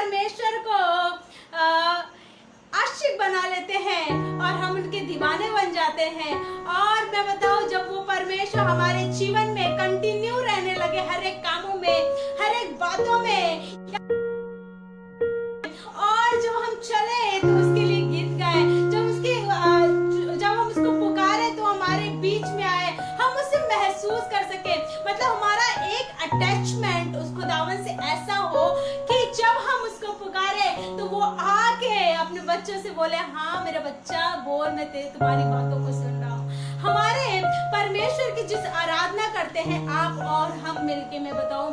परमेश्वर को आशिक बना लेते हैं और हम उनके दीवाने बन जाते हैं। और मैं बताऊं, जब वो परमेश्वर हमारे जीवन में कंटिन्यू रहने लगे, हर एक कामों में, हर एक बातों में, और जब हम चले तो उसके लिए गीत गाए, जब हम उसको पुकारे तो हमारे बीच में आए, हम उसे महसूस कर सके। मतलब हमारा एक अटैचमेंट उस खुदावन से ऐसा हो कि जब हम उसको पुकारे तो वो आके अपने बच्चों से बोले, हाँ मेरा बच्चा बोल, मैं तुम्हारी बातों को सुन रहा हूँ। हमारे परमेश्वर की जिस आराधना करते हैं आप और हम मिलके, मैं बताऊं,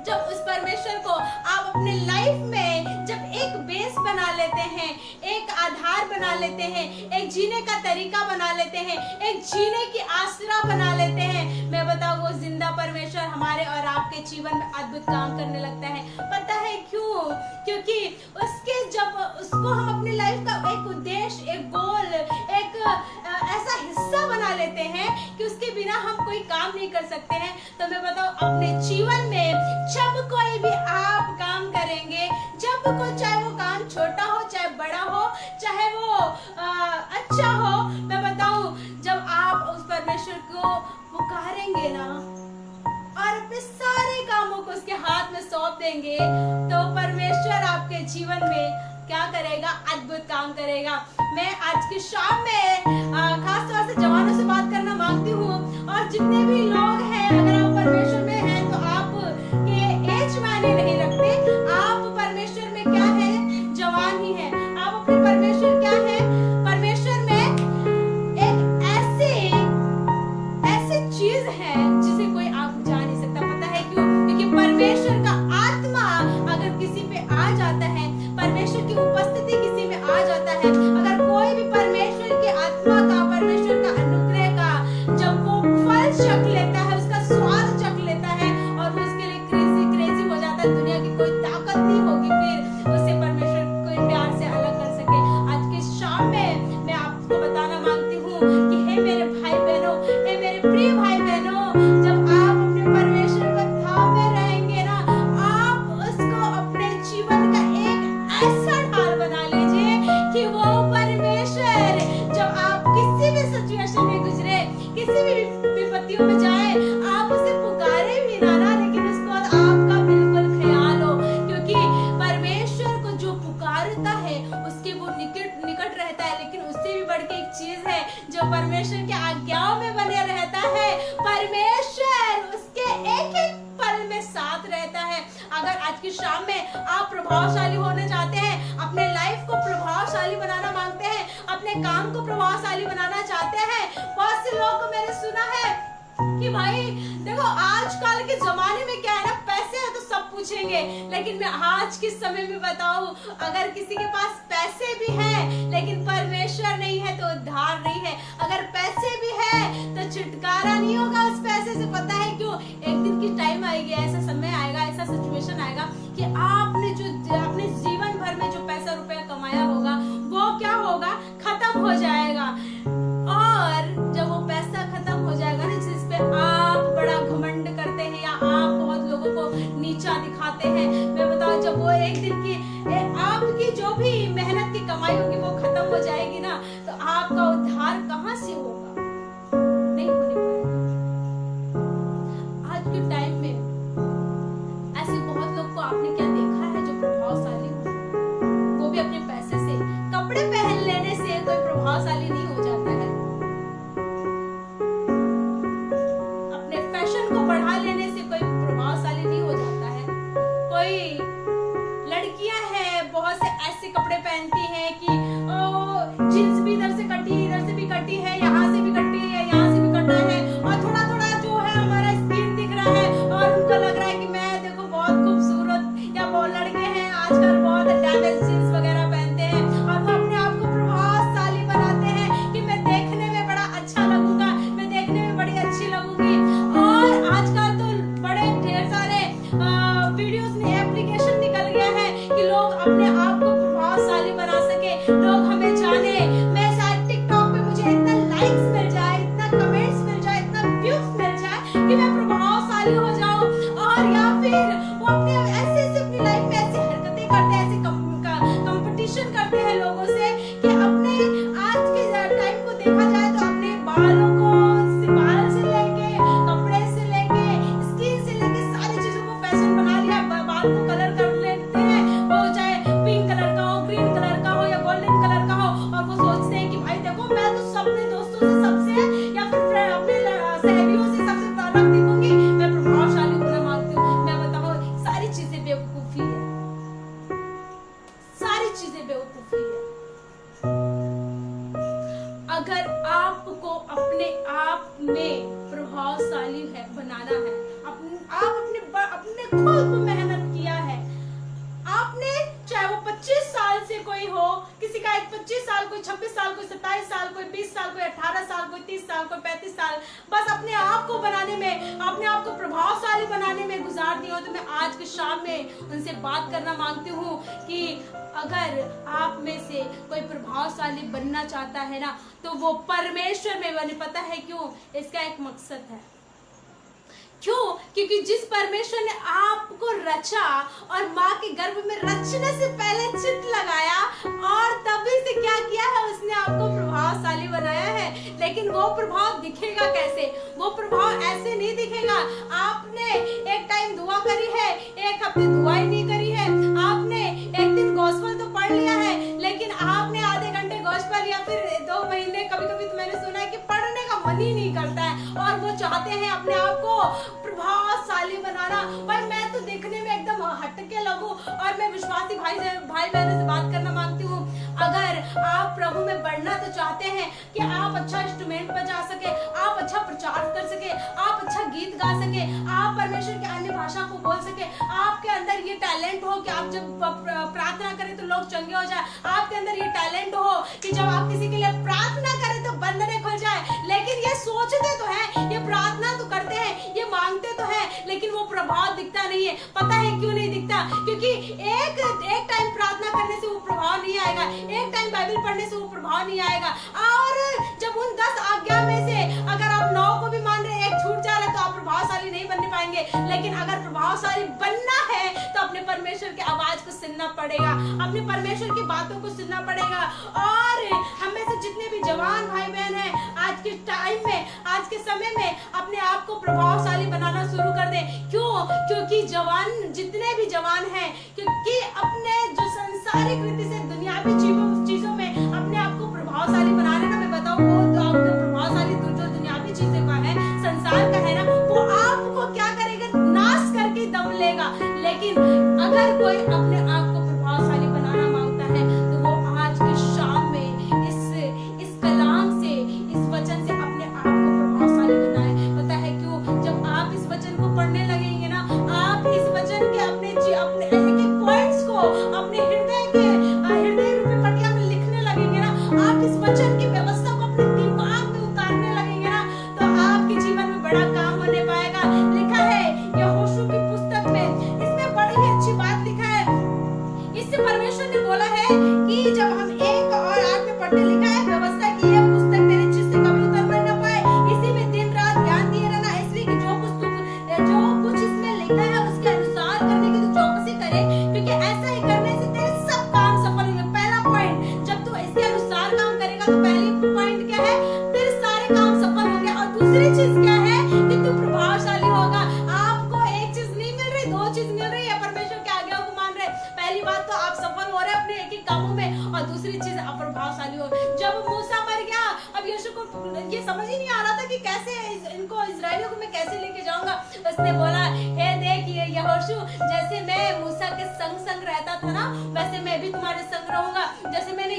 जब उस परमेश्वर को आप अपने लाइफ में जब एक बेस बना लेते हैं, एक आधार बना लेते हैं, एक जीने का तरीका बना लेते हैं, एक जीने की आसरा बना लेते हैं, मैं बताऊं, वो जिंदा परमेश्वर हमारे और आपके जीवन में अद्भुत काम करने लगता है। पता है क्यों? क्योंकि उसको हम अपनी लाइफ का एक उद्देश्य, एक गोल, एक ऐसा हिस्सा बना लेते हैं कि उसके बिना हम कोई काम नहीं कर सकते हैं। तो मैं बताऊं, अपने जीवन में जब कोई भी आप काम करेंगे, जब कोई, चाहे वो काम छोटा हो चाहे बड़ा हो, चाहे वो अच्छा हो, मैं बताऊं, जब आप उस परमेश्वर को पुकारेंगे ना और अपने सारे कामों को उसके हाथ में सौंप देंगे, तो परमेश्वर आपके जीवन में क्या करेगा? अद्भुत काम करेगा। मैं आज की शाम में खास तौर से जवानों से बात करना मांगती हूँ, और जितने भी लोग हैं, अगर आप परमेश्वर में हैं तो आप के एज मायने नहीं रखते, आप परमेश्वर में क्या है? जवान ही है। आप अपने परमेश्वर क्या है? परमेश्वर में एक ऐसी चीज है जिसे कोई आप जा नहीं सकता। पता है क्यों? क्योंकि परमेश्वर का आत्मा अगर किसी पे आ जाता है, परमेश्वर की उपस्थिति किसी में आ जाता है, अगर कोई भी परमेश्वर की आत्मा का, परमेश्वर का अनुग्रह का जब वो फल चख लेता है, उसका स्वाद चख लेता है, और वो उसके लिए क्रेजी हो जाता है, दुनिया की कोई ताकत नहीं होगी फिर उसे परमेश्वर कोई प्यार से अलग कर सके। आज के शाम में मैं आपको बताना मांगती हूँ कि हे मेरे भाई बहनों, हे मेरे प्रिय भाई बहनों, जब आप अपने परमेश्वर को थामे रहेंगे ना, आप उसको अपने जीवन का एक ऐसा ढाल बना लीजिए कि वो परमेश्वर, जब आप किसी भी सिचुएशन में गुजरे, किसी भी विपत्तियों में जाए, आप उसे पुकारे भी ना, लेकिन उसको आपका बिल्कुल ख्याल हो, क्योंकि परमेश्वर को जो पुकारता है उसके वो निकट रहता है। लेकिन उससे भी बढ़ के एक चीज है, जो परमेश्वर के आज्ञाओं में बने रहता है, परमेश्वर उसके एक एक पल में साथ रहता है। अगर आज की शाम में आप प्रभावशाली होना चाहते हैं, अपने लाइफ को प्रभावशाली बनाना मांगते हैं, अपने काम को प्रभावशाली बनाना चाहते हैं, बहुत से लोगों को मैंने सुना है कि भाई देखो, आजकल के जमाने में क्या है ना, पैसे है तो सब पूछेंगे, लेकिन मैं आज के समय में बताऊं, अगर किसी के पास पैसे भी है लेकिन परमेश्वर नहीं है तो उद्धार नहीं है। अगर पैसे भी है तो छुटकारा नहीं होगा उस पैसे से। पता है क्यों? एक दिन की टाइम आएगी, ऐसा समय आएगा, ऐसा सिचुएशन आएगा कि आपने जो अपने जीवन भर में जो पैसा रुपया कमाया होगा वो क्या होगा? खत्म हो जाएगा। और जब वो पैसा खत्म हो जाएगा ना, जिस पे आप बड़ा घमंड करते हैं या आप बहुत लोगों को नीचा दिखाते हैं, मैं बताऊं, जब वो एक दिन की आपकी जो भी मेहनत की कमाई होगी वो खत्म हो जाएगी ना, तो आपका उद्धार कहां से होगा? नहीं होने पाएगा। आज के टाइम में ऐसे बहुत लोग को आपने क्या देखा है जो प्रभावशाली हो, वो भी अपने पैसे से। कपड़े पहन लेने से कोई प्रभावशाली नहीं हो जाता है, अपने फैशन को बढ़ा लेने से कोई प्रभावशाली नहीं हो जाता है। कोई लड़कियां हैं, बहुत से ऐसे कपड़े पहनती हैं कि जींस भी इधर से कटी है, यहाँ से भी कटी है, यहाँ से भी कटा है, और थोड़ा थोड़ा जो है हमारा स्किन दिख रहा है, और उनको लग रहा है कि मैं देखो बहुत खूबसूरत। या बहुत लड़के हैं आजकल बहुत डैमेज जींस वगैरह पहनते हैं, और वो अपने आप को प्रभावशाली बनाते हैं कि मैं देखने में बड़ा अच्छा लगूंगा, मैं देखने में बड़ी अच्छी लगूंगी। और आजकल तो बड़े ढेर सारे वीडियोस में एप्लीकेशन निकल गया है कि लोग अपने आप को प्रभावशाली बना सके, लोग हमें जाने। मैं शायद टिकटॉक पे मुझे इतना लाइक्स मिल जाए, इतना कमेंट्स मिल जाए, इतना व्यूज मिल जाए कि मैं प्रभावशाली हो जाऊं। और या फिर वो अपने ऐसे अपनी लाइफ में ऐसी हरकतें करते हैं, चीजें बेवकूफी है। अगर आपको अपने आप में प्रभावशाली है बनाना है, आप अपने खुद को मेहनत किया है, आपने चाहे वो 25 साल से कोई हो, किसी का 25 साल, कोई 26 साल, कोई 27 साल, कोई 20 साल, कोई 18 साल, कोई 30 साल, कोई 35 साल, बस अपने आप को बनाने में, अपने आप को प्रभावशाली बनाने में गुजार दिया हो, तो मैं आज के शाम में उनसे बात करना मांगती हूँ कि अगर आप में से कोई प्रभावशाली बनना चाहता है ना, तो वो परमेश्वर में बने। पता है क्यों? इसका एक मकसद है। क्यों? क्योंकि जिस परमेश्वर ने आपको रचा और माँ के गर्भ में रचने से पहले चित्त लगाया और तभी से क्या किया है, उसने आपको प्रभावशाली बनाया है। लेकिन वो प्रभाव दिखेगा कैसे? वो प्रभाव ऐसे नहीं दिखेगा। आपने एक टाइम दुआ करी है, एक हफ्ते दुआ ही नहीं करी है, आपने एक दिन गॉस्पेल तो पढ़ लिया है, लेकिन आपने आधे घंटे गॉस्पेल या फिर 2 महीने, कभी कभी तो मैंने सुना है कि पढ़ने का मन ही नहीं करता है, और वो चाहते हैं अपने आप को प्रभावशाली बनाना। भाई मैं तो देखने में एकदम हटके लगूं, और मैं विश्वासी भाई बहनों से बात करना मांगती हूँ, अगर आप प्रभु में बढ़ना तो चाहते हैं कि आप अच्छा इंस्ट्रूमेंट बजा सके, आप अच्छा प्रचार कर सके, आप अच्छा गीत गा सके, आप परमेश्वर की अन्य भाषा को बोल सके, आपके अंदर ये टैलेंट हो कि आप जब प्रार्थना करें तो लोग चंगे हो जाए, आपके अंदर ये टैलेंट हो कि जब आप किसी के लिए प्रार्थना करें तो बंधने खुल जाए। लेकिन ये सोचते तो हैं, ये प्रार्थना तो करते हैं, ये मांगते तो हैं, लेकिन वो प्रभाव दिखता नहीं है। पता है क्यों नहीं दिखता? क्योंकि एक टाइम प्रार्थना करने से वो प्रभाव नहीं आएगा, एक टाइम बाइबल पढ़ने से वो प्रभाव नहीं आएगा। और जब उन 10 आज्ञा में से अगर आप 9 को भी मान रहे, एक छूट जा रहा है, तो आप प्रभावशाली नहीं बनने पाएंगे। लेकिन अगर प्रभावशाली बनना है तो अपने परमेश्वर की आवाज को सुनना पड़ेगा, अपने परमेश्वर की बातों को सुनना पड़ेगा। और हम में से जितने भी जवान भाई बहन हैं, आज के टाइम में, आज के समय में अपने आप को प्रभावशाली बनाना शुरू कर दे। क्यों? क्योंकि जवान, जितने भी जवान हैं, क्योंकि अपने जो सांसारिक रीति से दुनियावी चीजों में अपने आप को प्रभावशाली बना रहे ना, मैं बताऊं वो तो आपको प्रभावशाली जो दुनियावी चीजें का है, संसार का है ना, वो आपको क्या करेगा? नाश करके दम लेगा। लेकिन अगर कोई अपने आप को प्रभावशाली बनाना मांगता है, तो वो आज के शाम में इस कलाम से, इस वचन से अपने आप को प्रभावशाली बनाए। पता है क्यों? जब आप इस वचन को पढ़ने लगेंगे ना, आप इस वचन के अपने एक पॉइंट्स को अपने हृदय रूपी पटिया में लिखने लगेंगे ना, आप इस वचन की व्यवस्था को अपने दिमाग में उतारने लगेंगे ना, तो आपके जीवन में बड़ा काम होने पाएगा। लिखा है यहोशू की पुस्तक में, इसमें बड़ी ही अच्छी बात लिखा है। इससे परमेश्वर ने बोला है कि जब हम 1 और 8 में पढ़ते, लिखा है व्यवस्था की यह पुस्तक तेरे जिससे कभी उतर न पाए, इसी में दिन रात ध्यान दिए रहना, इसलिए कि जो कुछ इसमें लिखा है उसके अनुसार करने की तो चौकसी करे, क्योंकि ऐसा ही करने से तेरे सब काम सफल होंगे। पहला पॉइंट, जब तू इसके अनुसार काम करेगा तो पहली पॉइंट क्या है? तेरे सारे काम सफल होंगे। और दूसरी चीज क्या है? कि तू प्रभावशाली होगा। आपको एक चीज नहीं मिल रही, 2 चीज मिल रही है, परमेश्वर के आज्ञा को मान रहे। पहली बात तो आप सफल हो रहे अपने एक कामों में, और दूसरी चीज आप प्रभावशाली हो। जब मूसा मर गया, अब यहोशू को ये समझ ही नहीं आ रहा था कि कैसे इनको, इजराइलियों को मैं कैसे लेके जाऊंगा। उसने बोला, हे देख यहोशू, जैसे मैं मूसा के संग रहता था ना, वैसे मैं भी तुम्हारे संग रहूंगा। जैसे मैंने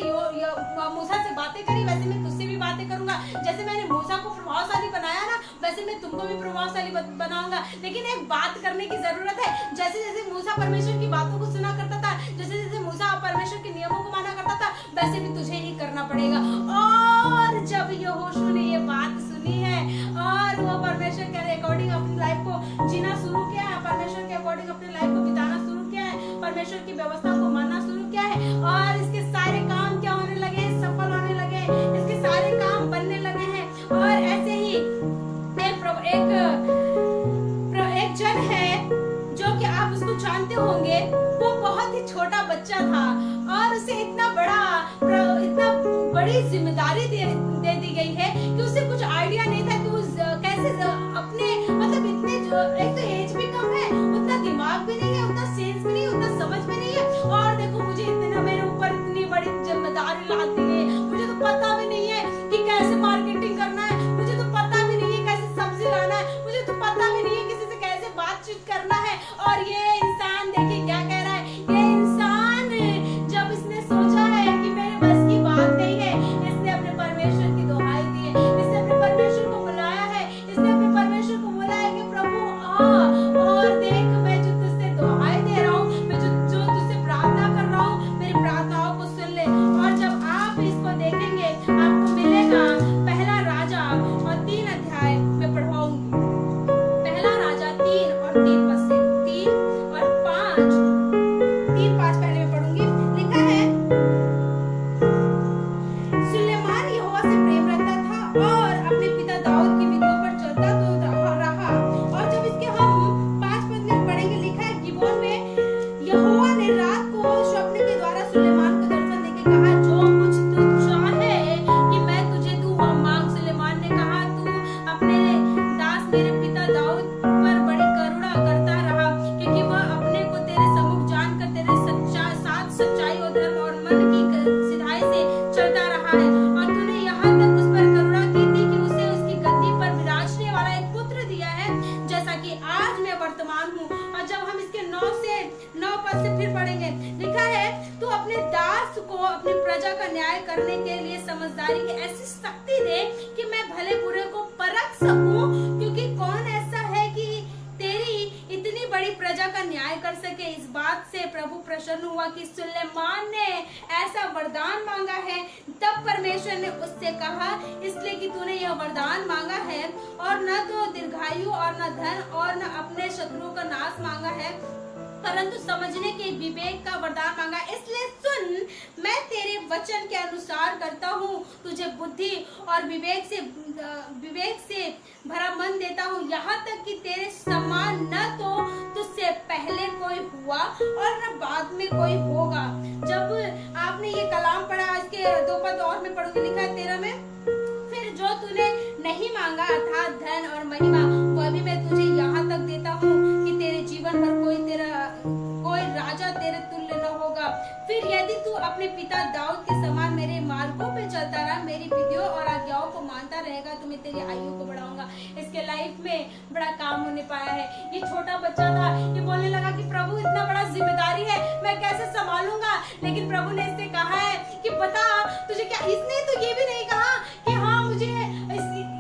मूसा से बातें करी, वैसे मैं तुझसे भी बातें करूंगा। जैसे मैंने मूसा को प्रभावशाली बनाया ना, वैसे मैं तुमको भी प्रभावशाली बनाऊंगा। लेकिन एक बात करने की जरूरत है। जैसे जैसे मूसा परमेश्वर की बातों को सुना करता था, जैसे जैसे मूसा परमेश्वर के नियमों को माना करता था, वैसे भी तुझे ही करना पड़ेगा। और जब यहोशू ने ये बात सुनी है और वो परमेश्वर के अकॉर्डिंग अपनी लाइफ को जीना शुरू किया है, परमेश्वर के अकॉर्डिंग अपनी लाइफ को बिताना शुरू किया है, परमेश्वर की व्यवस्था को मानना शुरू किया है, और इसके सारे काम क्या होने लगे? सफल होने लगे, इसके सारे काम बनने लगे हैं। और ऐसे ही एक जन है जो कि आप उसको जानते होंगे, वो बहुत ही छोटा बच्चा था, और उसे इतना बड़ी जिम्मेदारी दे दी गई है कि उसे कुछ आइडिया नहीं था कि कैसे अपने, मतलब इतने एक तो एज भी कम है, उतना दिमाग भी नहीं है, उतना सेंस भी नहीं है, उतना समझ भी नहीं है। और देखो मुझे मेरे ऊपर इतनी बड़ी जिम्मेदारी ला दी है, मुझे तो पता भी नहीं है कि कैसे मार्केटिंग करना है, मुझे तो पता भी नहीं है कैसे सब्जी लाना है, मुझे तो पता भी नहीं है किसी से कैसे बातचीत करना है। और ये इंसान देखिए क्या कह रहा है। ये इंसान जब इसने को अपनी प्रजा का न्याय करने के लिए समझदारी की ऐसी शक्ति दे कि मैं भले बुरे को परख सकूं, क्योंकि कौन ऐसा है कि तेरी इतनी बड़ी प्रजा का न्याय कर सके। इस बात से प्रभु प्रसन्न हुआ कि सुलेमान ने ऐसा वरदान मांगा है। तब परमेश्वर ने उससे कहा, इसलिए कि तूने यह वरदान मांगा है और न तो दीर्घायु और न धन और न अपने शत्रुओं का नाश मांगा है, परंतु समझने के विवेक का वरदान मांगा। इसलिए सुन, मैं तेरे वचन के अनुसार करता हूँ, तुझे बुद्धि और विवेक से भरा मन देता हूँ, यहाँ तक कि तेरे समान न तो तुझसे पहले कोई हुआ और न बाद में कोई होगा। जब आपने ये कलाम पढ़ा, आज के दो पद और में पढ़ूंगी, लिखा है 13 में, फिर जो तूने नहीं मांगा अर्थात धन और महिमा, वह भी मैं तुझे यहाँ तक देता हूँ कि तेरे जीवन भर कोई राजा तेरे तुल्य न होगा। फिर यदि तू अपने पिता दाऊद के समान मेरे मार्गों पे चलता रहा, मेरी विधियों और आज्ञाओं को मानता रहेगा, तो मैं तेरी आयु को बढ़ाऊंगा। इसके लाइफ में बड़ा काम होने पाया है। ये छोटा बच्चा था, ये बोलने लगा कि प्रभु इतना बड़ा जिम्मेदारी है, मैं कैसे संभालूंगा। लेकिन प्रभु ने इससे कहा है कि बता तुझे क्या। इसने तो ये भी नहीं कहा कि हाँ मुझे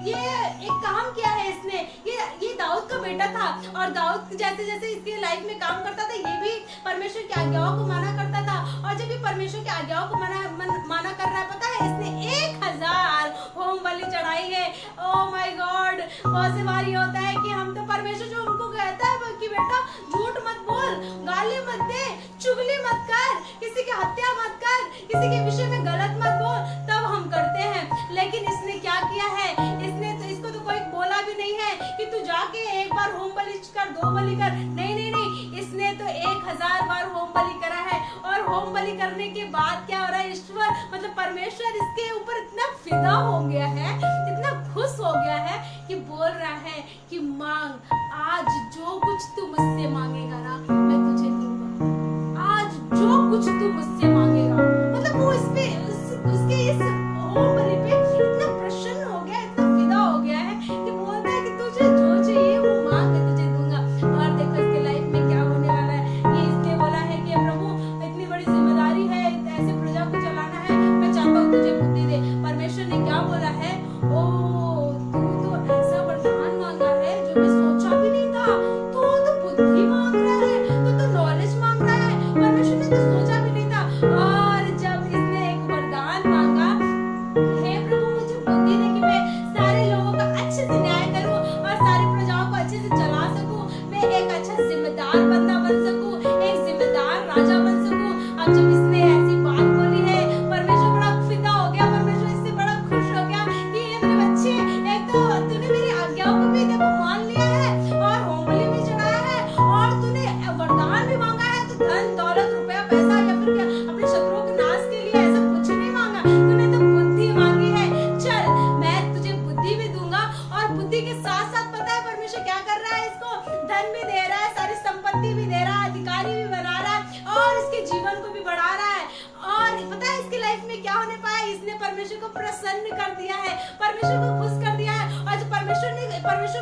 ये एक काम किया है इसने, ये दाऊद का बेटा था और दाऊद जैसे जैसे इसके लाइफ में काम करता था, ये भी परमेश्वर की आज्ञाओं को माना करता था। और जब ये परमेश्वर की आज्ञाओं को माना कर रहा है, पता है इसने 1000 होम बलि चढ़ाई है। ओह माय गॉड, बहुत से बार ये होता है कि हम तो परमेश्वर जो हमको कहता है कि बेटा झूठ मत बोल, गाली मत दे, चुगली मत कर, किसी की हत्या मत कर, किसी के विषय में गलत मत बोल, तब हम करते हैं। लेकिन इसने क्या किया है, इसको तो कोई बोला भी नहीं है कि तू जाके एक बार होम बलि कर, 2 बलि कर, नहीं नहीं नहीं, इसने तो 1000 बार होम बलि करा है। और होम बलि करने के बाद क्या हो रहा है, ईश्वर मतलब परमेश्वर इसके ऊपर इतना फिदा हो गया है, इतना खुश हो गया है कि बोल रहा है कि मांग, आज जो कुछ तू मुझसे मांगेगा ना मैं तुझे दूंगा। आज जो कुछ तू मुझसे मांगेगा, मतलब वो उसके इस होम बलि पे इतना प्रसन्न हो गया, इतना फिदा हो गया है कि बोलता है कि तुझे जो चाहिए वो मांग, मैं तुझे दूंगा। और देखो इसके लाइफ में क्या होने वाला है। ये इसलिए बोला है कि प्रभु इतनी बड़ी जिम्मेदारी है, ऐसे प्रजा को चलाना है, मैं चाहता हूँ तुझे बुद्धि दे। परमेश्वर ने क्या बोला है, ओ तू तो ऐसा वरदान मांगा है जो मैं सोचा भी नहीं था, तू तो बुद्धि मांग रहा है, तू तो नॉलेज मांग रहा है, परमेश्वर ने तो सोचा भी नहीं था। और जब इसने एक वरदान मांगा, हे प्रभु मुझे बुद्धि दे कि मैं सारे लोगों का अच्छे से न्याय करूं और सारी प्रजाओं को अच्छे से चला सकूं, मैं एक अच्छा जिम्मेदार बंदा बन सकूं, एक जिम्मेदार राजा बन सकूं। अब जब इसने ऐसी बात बोली है, परमेश्वर बड़ा फिदा हो गया, परमेश्वर इससे बड़ा खुश हो गया कि ये मेरे बच्चे, एक तो तूने मेरी आज्ञाओं को भी देखो मान लिया है और होम बलि भी चढ़ाया है और तूने वरदान भी मांगा है, तो धन दौलत रुपया पैसा या फिर अपने शत्रुओं के नाश के लिए ऐसा कुछ नहीं मांगा, तूने तो बुद्धि मांगी है। चल मैं तुझे बुद्धि भी दूंगा। और बुद्धि के साथ साथ पता है परमेश्वर क्या कर रहा है, इसको धन भी दे रहा है, सारी संपत्ति भी दे रहा है, अधिकारी भी बना रहा है और इसके जीवन को भी बढ़ा रहा है। और पता है इसकी लाइफ में क्या होने पाया, इसने परमेश्वर को प्रसन्न कर दिया है, परमेश्वर को खुश कर दिया है। और जब परमेश्वर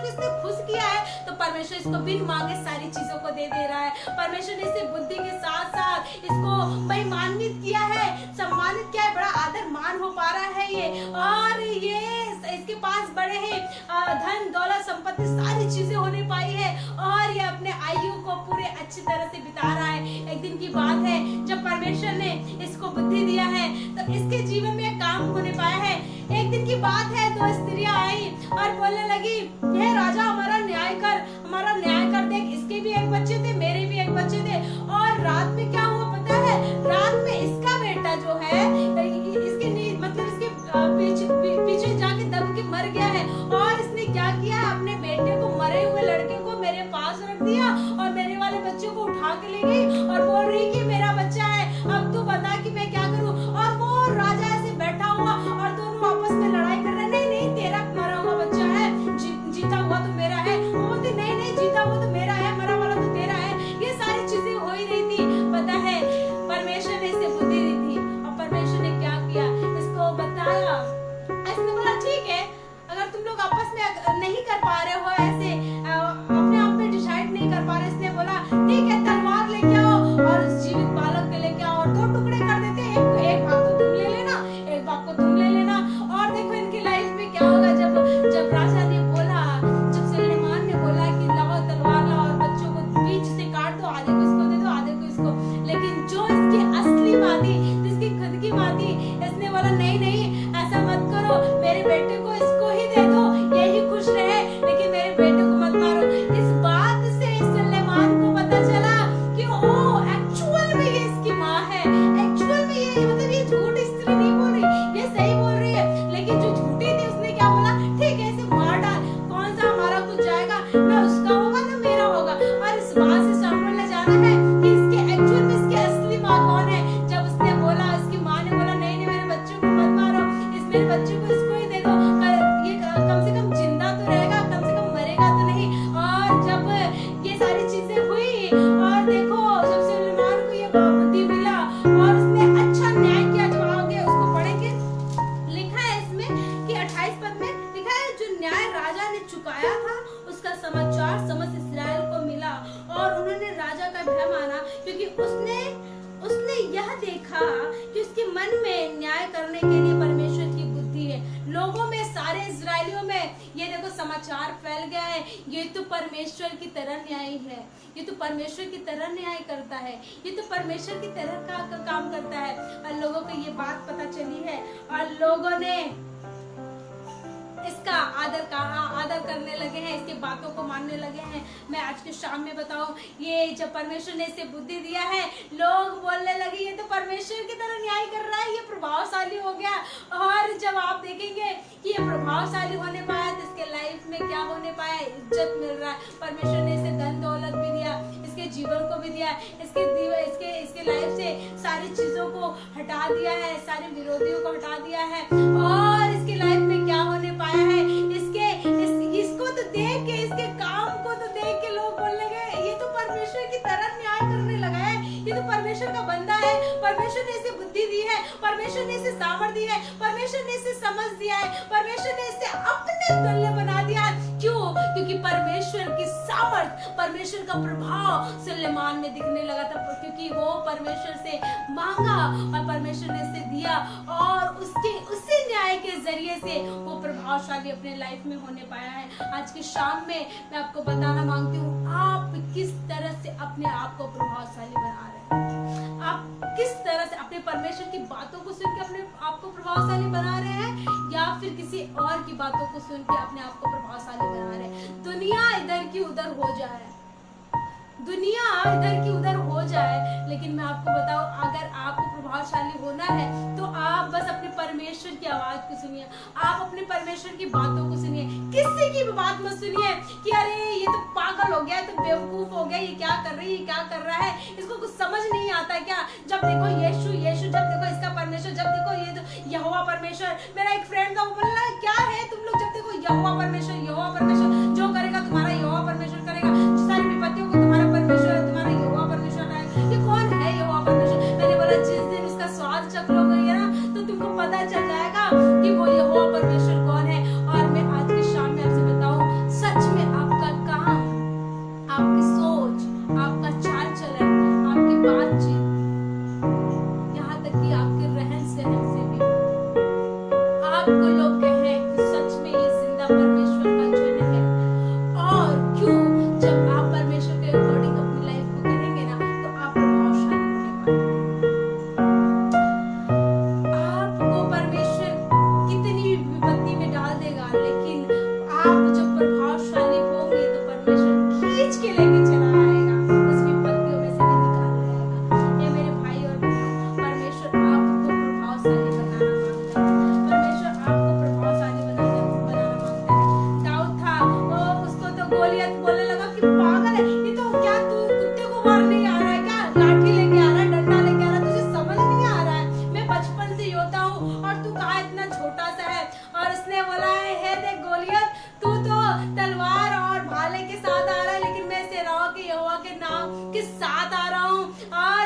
को इसने खुश किया है, तो परमेश्वर इसको बिन मांगे सारी चीजों को दे रहा है। परमेश्वर ने इसे बुद्धि के साथ साथ इसको महिमान्वित किया है, सम्मानित किया है, बड़ा आदर मान हो पा रहा है ये। और ये इसके पास बड़े हैं धन दौलत संपत्ति सारी चीजें होने पाई है और ये अपने आयु को पूरे अच्छी तरह से बिता रहा है। एक दिन की बात है जब परमेश्वर ने इसको बुद्धि दिया है, तो इसके जीवन में काम होने पाया है। एक दिन की बात है, 2 स्त्रियां आई और बोलने लगी, हे राजा हमारा न्याय कर, देख इसके भी एक बच्चे थे, मेरे भी एक बच्चे थे। और रात में क्या हुआ पता है, रात में इसका बेटा जो है इसके मतलब इसके पीछे जाके दब के मर गया है। और इसने क्या किया, अपने बेटे को, मरे हुए लड़के को मेरे पास रख दिया और मेरे वाले बच्चे को उठा के ले गई और बोल रही कि मेरा बच्चा है, अब तू बता कि मैं क्या करूं। और वो राजा ऐसे बैठा हुआ और दोनों आपस में लड़ाई कर रहे, नहीं नहीं तेरा मरा हुआ बच्चा है, जीता हुआ तो मेरा है। वो बोलती नहीं नहीं जीता हुआ तो मेरा है, मरा वाला तो तेरा है। ये सारी चीजें हो ही रही थी। पता है थी, जिसकी खुद की माँ थी, इसने बोला नहीं नहीं ऐसा मत करो, मेरे बेटे को इसको ही दे दो, यही खुश रहे, लेकिन मेरे बेटे को मत मारो। इस बात से सुलेमान को पता चला कि ओ एक्चुअल में ये इसकी माँ है, एक्चुअल में ये मतलब ये झूठ स्त्री नहीं बोल रही, ये सही बोल रही है। लेकिन जो झूठी थी उसने क्या बोला, ठीक है इसे मार डाल, कौन सा हमारा कुछ जाएगा, ना उसका होगा ना मेरा होगा। और इस बात से शामिल ने जाना है कि इसके एक्चुअल में इसकी असली माँ कौन है। जब उसने बोला, इसकी माँ ने बोला नहीं नहीं मेरे बच्चे को मत मारो, इस मेरे बच्चे को इसको ही दे दो, ये कम से कम जिंदा तो रहेगा, कम से कम मरेगा तो नहीं। और जब ये सारी चीजें हुई और देखो जब सुलेमान को ये बुद्धि मिला और उसने अच्छा न्याय किया, जो आगे उसको पढ़ेंगे, लिखा है इसमें कि 28 पद में लिखा है जो न्याय राजा ने चुकाया था उसका समाचार समस्त इस्राएल को मिला और उन्होंने राजा का भय माना, क्योंकि उसने यह देखा कि उसके मन में न्याय करने के लिए परमेश्वर की बुद्धि है। लोगों में, सारे इजरायलियों में ये देखो समाचार फैल गया है, ये तो परमेश्वर की तरह न्याय है, ये तो परमेश्वर की तरह न्याय करता है, ये तो परमेश्वर की तरह का काम करता है। और लोगों को ये बात पता चली है और लोगों ने इसका आदर करने लगे हैं, इसकी बातों को मानने लगे हैं। मैं आज के शाम में बताऊं, ये जब परमेश्वर ने इसे बुद्धि दिया है, लोग बोलने लगे ये तो परमेश्वर की तरह न्याय कर रहा है, ये प्रभावशाली हो गया। और जब आप देखेंगे कि ये प्रभावशाली होने पाया तो इसके लाइफ में क्या होने पाया, इज्जत मिल रहा है। परमेश्वर ने इसे धन दौलत भी दिया, इसके जीवन को भी दिया, इसके लाइफ से सारी चीजों को हटा दिया है, सारे विरोधियों को हटा दिया है। और इसके लाइफ में क्या होने पाया है, इसको तो देख के, इसके काम को तो देख के लोग बोलने गए ये तो परमेश्वर की तरह न्याय करने लगा है, ये तो परमेश्वर का बंदा है, परमेश्वर ने इसे बुद्धि दी है, परमेश्वर ने इसे सामर्थ दी है, परमेश्वर ने इसे समझ दिया है, परमेश्वर ने इसे अपने तुल्य बना दिया है। क्यों? क्योंकि परमेश्वर की सामर्थ, परमेश्वर का प्रभाव सुलेमान में दिखने लगा था, क्योंकि वो परमेश्वर से मांगा और परमेश्वर ने इसे दिया और उसी न्याय के जरिए से वो प्रभावशाली अपने लाइफ में होने पाया है। आज की शाम में मैं आपको बताना मांगती हूँ, आप किस तरह से अपने आप को प्रभावशाली बना रहे हैं, आप किस तरह से अपने परमेश्वर की बातों को सुन के अपने आप को प्रभावशाली बना रहे हैं या फिर किसी और की बातों को सुन के अपने आप को प्रभावशाली बना रहे हैं। दुनिया इधर की उधर हो जाए, दुनिया इधर की उधर हो जाए, लेकिन मैं आपको बताऊं, अगर आपको प्रभावशाली होना है तो आप बस अपने परमेश्वर की आवाज को सुनिए, आप अपने परमेश्वर की बातों को सुनिए, किसी की भी बात मत सुनिए कि अरे ये तो पागल हो गया, तो बेवकूफ हो गया, ये क्या कर रही है, ये क्या कर रहा है, इसको कुछ समझ नहीं आता क्या। जब देखो यीशु यीशु, जब देखो इसका परमेश्वर, जब देखो ये तो यहोवा परमेश्वर। मेरा एक फ्रेंड था, वो बोल रहा है क्या है तुम लोग, जब देखो यहोवा परमेश्वर, यहोवा परमेश्वर, जो करेगा तुम्हारा यहोवा परमेश्वर करेगा, सारी विपत्तियों को तुम्हारा परमेश्वर है, तुम्हारा यहोवा परमेश्वर है। ये कौन है यहोवा परमेश्वर? मैंने बोला जिस दिन उसका स्वाद चख लोगे ना तो तुमको पता चल जाएगा कि वो यहोवा परमेश्वर कौन है। और मैं आज की शाम में आपसे बताऊं, सच में आपका काम, आपकी सोच, आपका चाल चलन, आपकी बातचीत, यहाँ तक कि आपके रहन सहन से भी आपको लोग कहें कि सच में ये जिंदा परमेश्वर का जन है। और क्यों? जब आप परमेश्वर के अकॉर्डिंग अपनी लाइफ को करेंगे ना तो आप प्रभावशाली होने वाले। आपको परमेश्वर कितनी भी विपत्ति में डाल देगा, लेकिन आप जब प्रभावशाली होंगे तो परमेश्वर खींच के लेके चला आएगा, उस विपत्तियों में से भी निकाल लाएगा। ये मेरे भाई और बहन, परमेश्वर आपको प्रभावशाली बनाना मांगता है, परमेश्वर आपको प्रभावशाली बनाना मांगता है। दाऊद था, उसको तो गोलियत बोलने लगा कि पागल है, ये तो क्या तू कुत्ते को मारने आ रहा है क्या, लाठी लेके आ रहा है, डंडा लेके आ रहा है, तुझे समझ नहीं आ रहा है, मैं बचपन से योद्धा हूँ और तू कहाँ इतना छोटा सा है। और उसने बोला है, हे देख गोलियत, तू तो तलवार और भाले के साथ आ रहा है, लेकिन मैं सेनाओं के यहोवा के नाम के साथ आ रहा हूँ। और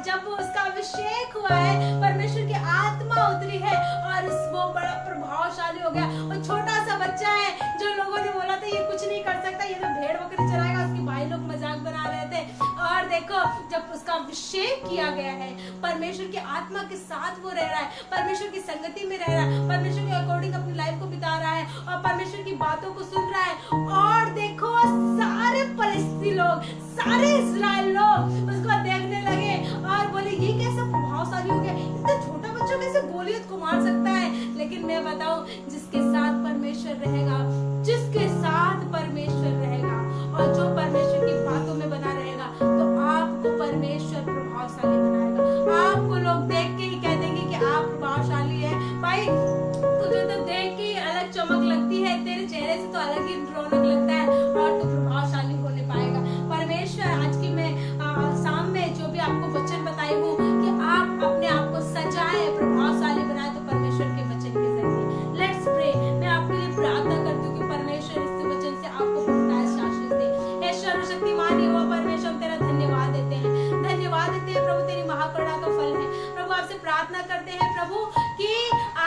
जब उसका अभिषेक हुआ है, परमेश्वर की आत्मा उतरी है और वो बड़ा प्रभावशाली हो गया। और छोटा सा बच्चा है, जो लोगों ने बोला था ये कुछ नहीं कर सकता, ये तो भेड़ बकरी चराएगा, उसके भाई लोग मजाक बना रहे थे। और देखो जब उसका अभिषेक किया गया है, परमेश्वर की आत्मा के साथ वो रह रहा है, परमेश्वर की संगति में रह रहा है, परमेश्वर के अकॉर्डिंग अपनी लाइफ को बिता रहा है और परमेश्वर की बातों को सुन रहा है। और देखो सारे फलस्तीनी लोग, सारे इस्राएल लोग उसको देखने लगे और बोले ये कैसा प्रभावशाली प्रभावशाली हो गया। इतना छोटा बच्चा कैसे गोलियत को मार सकता है? लेकिन मैं बताऊं, जिसके साथ परमेश्वर रहेगा, जिसके साथ परमेश्वर रहेगा और जो परमेश्वर की बातों में बना रहेगा, तो आपको परमेश्वर प्रभावशाली बनाएगा। आपको लोग देख के ही कह देंगे कि आप प्रभावशाली है। भाई तुझे तो देख के अलग चमक लगती है, तेरे चेहरे से तो अलग ही रौनक लगता है और तू प्रभावशाली होने पाएगा। परमेश्वर आज की मैं शाम में जो भी आपको वचन बताई हूँ कि आप अपने आप को सजाए, प्रभावशाली बनाए, तो परमेश्वर के वचन के जरिए। Let's pray. मैं आपके लिए प्रार्थना करती हूँ कि परमेश्वर इस वचन से आपको बहुतायत आशीष दे। हे सर्वशक्तिमान यहोवा परमेश्वर, हम तेरा धन्यवाद देते हैं, धन्यवाद देते हैं प्रभु, तेरी महाकरुणा का फल है। प्रभु आपसे प्रार्थना करते हैं प्रभु कि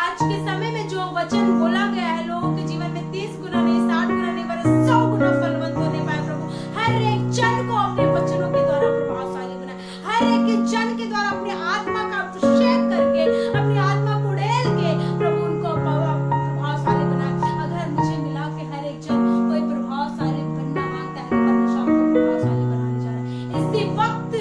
आज के समय में जो वचन बोला गया है, लोगों के जीवन में 30 गुना नहीं, 60 गुना नहीं, बल्कि 100 गुना फलवंत होने पाए। प्रभु हर एक जन को अपने वचनों के द्वारा प्रभावशाली बनाए, हर एक जन के द्वारा अपने आत्मा का अभिषेक करके, अपनी आत्मा को उड़ेल के प्रभु उनको प्रभावशाली बनाए। अगर मुझे मिला कि हर एक जन कोई प्रभावशाली बनना मांगता है, तो परमेश्वर आपको प्रभावशाली बनाने जा रहा है। इसी वक्त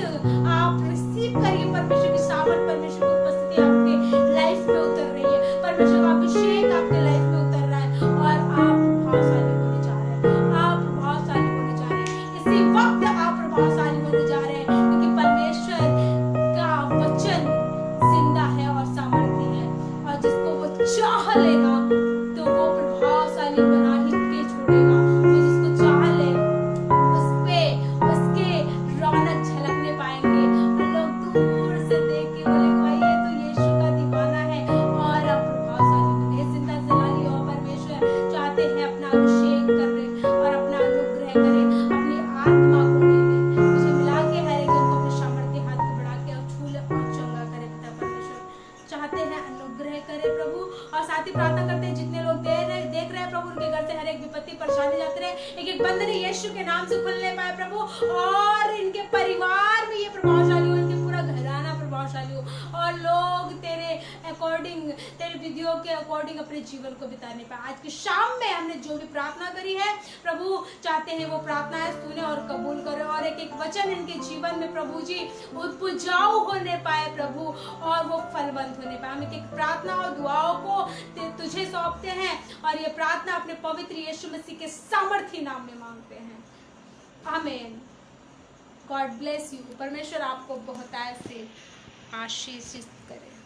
आप रिसीव करिए परमेश्वर की सामर्थ, परमेश्वर की उपस्थिति आपके लाइफ में उतर रही है, परमेश्वर का अभिषेक आपके लाइफ में उतर रहा है और आप प्रभावशाली होने जा रहे हैं। आप प्रभावशाली होने जा रहे हैं, इसी वक्त आप प्रभावशाली होने जा रहे हैं, क्योंकि परमेश्वर का वचन जिंदा है और सामर्थी है, और जिसको वो चाह लेगा तो वो प्रभावशाली बना ही के छोड़ेगा। तो जिसको चाह ले उस पे उसके रौनक झलकने पाएंगे, और लोग दूर से देख के बोले भाई ये तो यीशु का दीवाना है, और अब प्रभावशाली होंगे। जिंदा जलाली और परमेश्वर चाहते हैं अपना अभिषेक करे और अपना अनुग्रह करे, अपनी आत्मा को दे दे। मुझे मिला के हर एक जन को अपने सामर्थ्य हाथ को बढ़ा के और छू ले और चंगा करे। पिता परमेश्वर चाहते हैं अनुग्रह करे प्रभु, और साथ ही प्रार्थना करते हैं जितने लोग देख रहे हैं प्रभु, उनके घर से हर एक विपत्ति परेशानी जाते रहे, एक एक बंधन यीशु के नाम से खुलने पाए प्रभु, और इनके परिवार में ये प्रभावशाली हो, इनके पूरा घराना प्रभावशाली हो, और लोग तेरे अकॉर्डिंग, तेरे विधियों के अकॉर्डिंग अपने जीवन को बिताने पाए। आज की शाम में हमने जो भी प्रार्थना करी है प्रभु, चाहते हैं वो प्रार्थना सुने और कबूल करे, और एक एक वचन इनके जीवन में प्रभु जी उपजाऊ होने पाए प्रभु, और वो फलवंत होने पाए। हम एक एक प्रार्थना और दुआओं को तुझे सौंपते हैं, और ये प्रार्थना अपने पवित्र यीशु मसीह के सामर्थी नाम में मांगते हैं। आमीन। God bless you. परमेश्वर आपको बहुतायत से आशीषित करे।